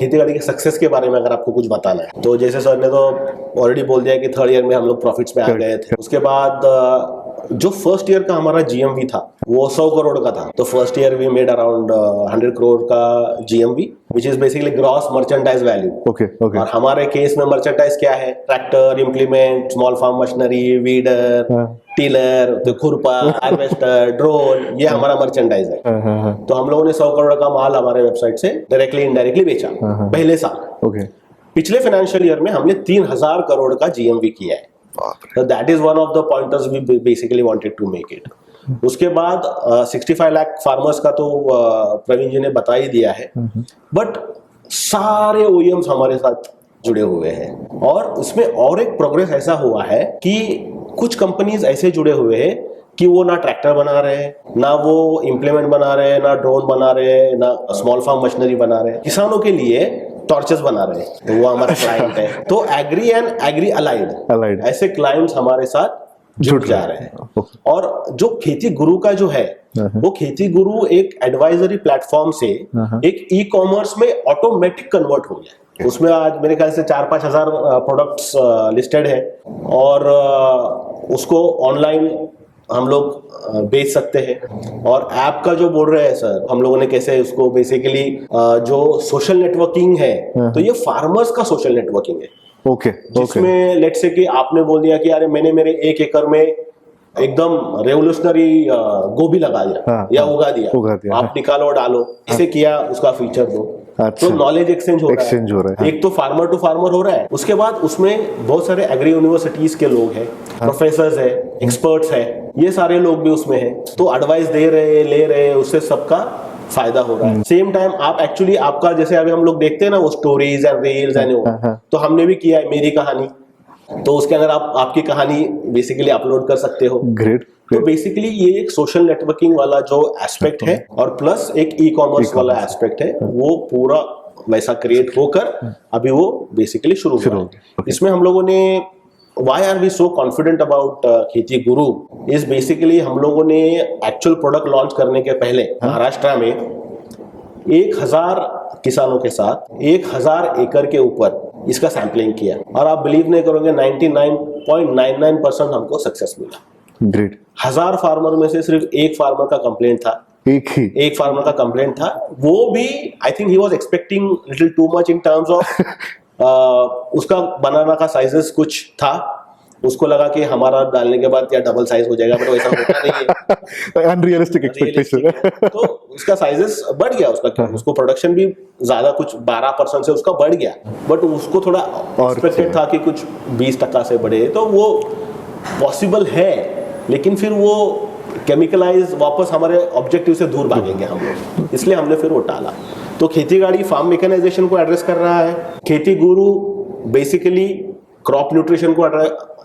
खेती गाड़ी के सक्सेस के बारे में अगर आपको कुछ बताना है तो जैसे सर ने तो ऑलरेडी बोल दिया कि 3rd ईयर में हम लोग प्रॉफिट्स में आ गए थे। उसके बाद जो फर्स्ट ईयर का हमारा जीएमवी था वो 100 करोड़ का था। तो first year we made around 100 crore का GMV which is basically gross merchandise value. Okay. और हमारे केस में मर्चेंडाइज क्या है? Tractor, implement, small farm machinery, weeder, tiller, तो खुरपा, हार्वेस्टर, ड्रोन, ये हमारा मर्चेंडाइज है। तो हम लोगों ने 100 करोड़ का माल हमारे वेबसाइट से डायरेक्टली इनडायरेक्टली बेचा पहले साल। ओके। पिछले फाइनेंशियल ईयर में हमने 3000 करोड़ का जीएमवी किया है। So that is one of the pointers we basically wanted to make it. उसके बाद 65 लाख फार्मर्स का तो प्रवीण जी ने बता ही दिया है, बट सारे OEMs हमारे साथ जुड़े हुए हैं। और उसमें और एक प्रोग्रेस ऐसा हुआ है कि कुछ कंपनीज ऐसे जुड़े हुए हैं कि वो ना ट्रैक्टर बना रहे हैं, ना वो इम्प्लीमेंट बना रहे हैं, ना ड्रोन बना रहे हैं, ना स्मॉल फार्म मशीनरी बना रहे हैं, किसानों के लिए टॉर्चेस बना रहे हैं। तो वो हमारा क्लाइंट है। तो एग्री एंड एग्री अलाइड ऐसे क्लाइंट्स हमारे साथ जुड़ जा रहे हैं। और जो खेती गुरु का जो है वो खेती गुरु एक एडवाइजरी प्लेटफॉर्म से एक ई कॉमर्स में ऑटोमेटिक कन्वर्ट हो गया। उसमें आज मेरे ख्याल से 4-5 हजार प्रोडक्ट्स लिस्टेड है और उसको ऑनलाइन हम लोग बेच सकते हैं। और ऐप का जो बोल रहे हैं सर, हम लोगों ने कैसे उसको बेसिकली जो सोशल नेटवर्किंग है, तो ये फार्मर्स का सोशल नेटवर्किंग है। ओके। जिसमें लेट से कि आपने बोल दिया कि अरे मैंने मेरे 1 एकड़ में एकदम रेवोल्यूशनरी गोभी लगा दिया या उगा दिया, आप निकालो डालो, इसे किया, उसका फीचर दो। तो नॉलेज एक्सचेंज हो रहा है। एक तो फार्मर टू फार्मर हो रहा है। उसके बाद उसमें बहुत सारे एग्री यूनिवर्सिटीज के लोग हैं, प्रोफेसर्स है, एक्सपर्ट्स है, ये सारे लोग भी उसमें हैं। तो एडवाइस दे रहे, ले रहे, उससे सबका फायदा हो रहा है। सेम टाइम आप एक्चुअली आपका जैसे अभी हम लोग देखते हैं ना वो स्टोरीज एंड रील्स एंड वो, तो हमने भी किया है मेरी कहानी। तो उसके अंदर आप आपकी कहानी बेसिकली अपलोड कर सकते हो। ग्रेट। तो बेसिकली ये एक सोशल नेटवर्किंग वाला जो एस्पेक्ट है और प्लस एक ई कॉमर्स वाला एस्पेक्ट है, वो पूरा वैसा क्रिएट होकर अभी वो बेसिकली शुरू हुआ है। इसमें हम लोगों ने Why are we so confident about खेती गुरु is basically हम लोगों ने एक्चुअल प्रोडक्ट लॉन्च करने के पहले महाराष्ट्र में 1000 किसानों के साथ 1000 एकड़ के ऊपर इसका सैंपलिंग किया और आप बिलीव नहीं करोगे 99.99% हमको सक्सेस मिला। ग्रेट। 1000 फार्मर में से सिर्फ एक फार्मर का कंप्लेंट था, एक फार्मर का कंप्लेंट था। वो भी I think he was expecting little too much in terms of उसका बनाना का साइजेस कुछ था, उसको लगा कि हमारा डालने के बाद या डबल साइज हो जाएगा, बट वैसा होता नहीं है। Unrealistic expectation. तो उसका साइजेस बढ़ गया, उसको प्रोडक्शन भी ज्यादा कुछ 12% से उसका बढ़ गया, बट उसको थोड़ा एक्सपेक्टेड था कि कुछ 20% से बढ़े। तो वो पॉसिबल है, लेकिन फिर वो केमिकलाइज वापस हमारे ऑब्जेक्टिव से दूर भागेंगे हम लोग, इसलिए हमने फिर वो टाला। तो खेती गाड़ी फार्म मैकेनाइजेशन को एड्रेस कर रहा है, खेती गुरु बेसिकली क्रॉप न्यूट्रिशन को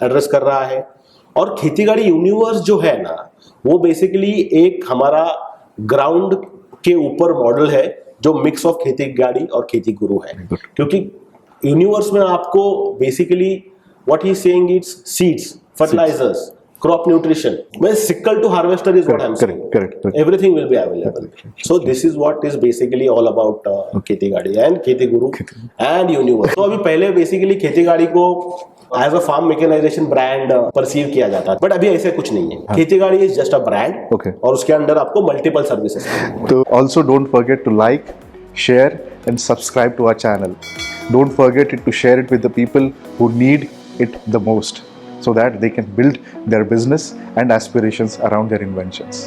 एड्रेस कर रहा है, और खेती गाड़ी यूनिवर्स जो है ना वो बेसिकली एक हमारा ग्राउंड के ऊपर मॉडल है जो मिक्स ऑफ खेती गाड़ी और खेती गुरु है। क्योंकि यूनिवर्स में आपको basically what he is saying it's seeds, fertilisers, crop nutrition, well, sickle to harvester is what I'm saying. Correct. Everything will be available. So this is what is basically all about खेती गाड़ी and खेती गुरु and universe. तो अभी पहले basically Kheti Gaadi को as a farm mechanisation brand perceive किया जाता है, बट अभी ऐसे कुछ नहीं है। खेती गाड़ी इज जस्ट अ ब्रांड और उसके अंदर आपको मल्टीपल सर्विसेज। तो also don't forget to like, share and subscribe to our channel. Don't forget to share it with the people who need it the most, so that they can build their business and aspirations around their inventions.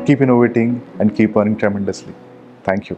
Keep innovating and keep earning tremendously. Thank you.